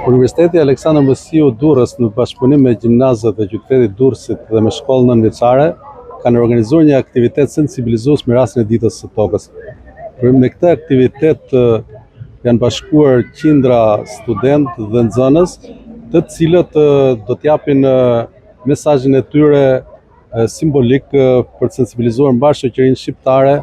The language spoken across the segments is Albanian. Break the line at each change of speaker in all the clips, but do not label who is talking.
Universiteti Aleksandër Mësiu Durrës në bashkëpunim me gjimnazët e qytetit Durrësit dhe me shkollën nënveçare kanë organizuar një aktivitet sensibilizues me rastin e ditës së tokës. Me këtë aktivitet janë bashkuar qindra studentë dhe nxënës, të cilët do t'japin mesazhin e tyre simbolik për të sensibilizuar mbar shoqërinë shqiptare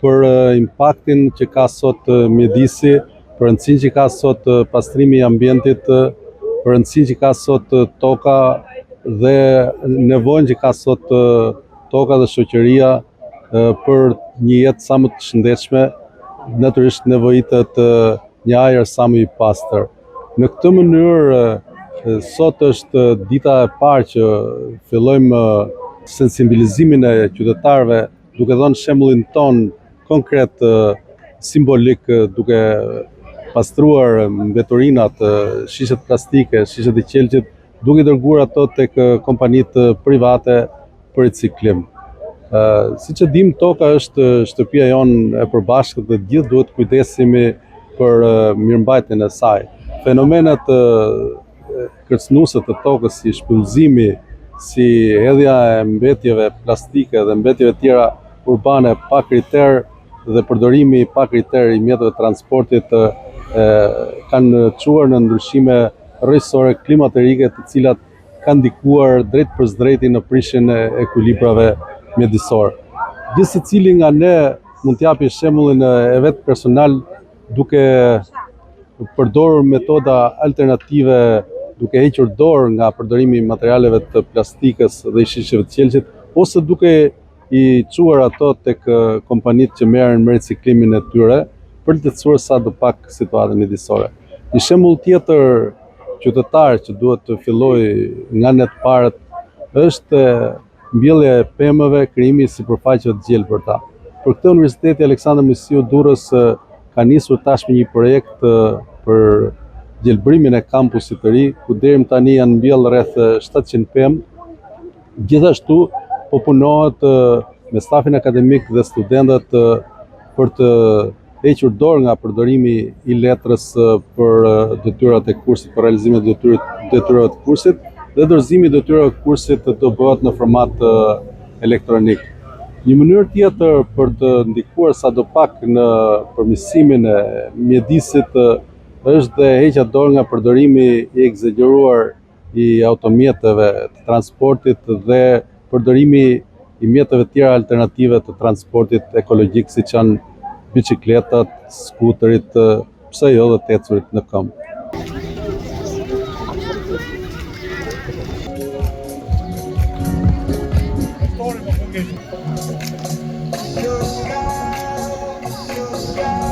për impaktin që ka sot mjedisi, për rëndësinë që ka sot pastrimi i ambientit, për rëndësinë që ka sot toka dhe nevojën që ka sot toka dhe shoqëria për një jetë sa më të shëndetshme, natyrisht nevojitet një ajër sa më i pastër. Në këtë mënyrë, sot është dita e parë që fillojmë sensibilizimin e qytetarëve, duke dhënë shembullin ton konkret simbolik, duke pastruar mbeturinat, shishet plastike, shishet e qelçit, duke i dërguar ato tek kompanitë private për riciklim. Siç e dim, toka është shtëpia jonë e përbashkët dhe gjithë duhet kujdesemi për mirëmbajtjen e saj. Fenomenet kërcënuese të tokës, si shpëllëzimi, si hedhja e mbetjeve plastike dhe mbetjeve tjera urbane pa kriter dhe përdorimi pa kriter i mjeteve transportit kanë çuar në ndryshime rrethësore klimaterike, të cilat kanë ndikuar drejt për drejti në prishjen e ekuilibrave mjedisor. Gjithë secili nga ne mund t'japi shembullin e vet personal, duke përdorur metoda alternative, duke hequr dorë nga përdorimi i materialeve të plastikës dhe i shisheve të qelçit, ose duke i çuar ato tek kompanitë që merren me riciklimin e tyre, për të lehtësuar sa do pak situatën mjedisore. Një shembull tjetër qytetar që duhet të fillojë nga ne të parët është mbjellja e pemëve, krijimi i sipërfaqeve të gjelbërta. Për këtë Universiteti Aleksandër Mësiu Durrës ka nisur tashmë një projekt për gjelbrimin e kampusit të ri, ku deri tani janë mbjellë rreth 700 pemë. Gjithashtu po punohet me stafin akademik dhe studentët për të hequr dorë nga përdorimi i letrës për detyrat e kursit, për realizimin e detyrave të kursit, dhe dorëzimi i detyrave të kursit të bëhet në format elektronik. Një mënyrë tjetër për të ndikuar sadopak në përmirësimin e mjedisit është dhe heqja dorë nga përdorimi i egzageruar i automjeteve të transportit dhe përdorimi i mjeteve tjera alternative të transportit ekologjik, siç janë bicikletat, skuterit, pse jo dhe të ecurit në këmbë.
Your sky,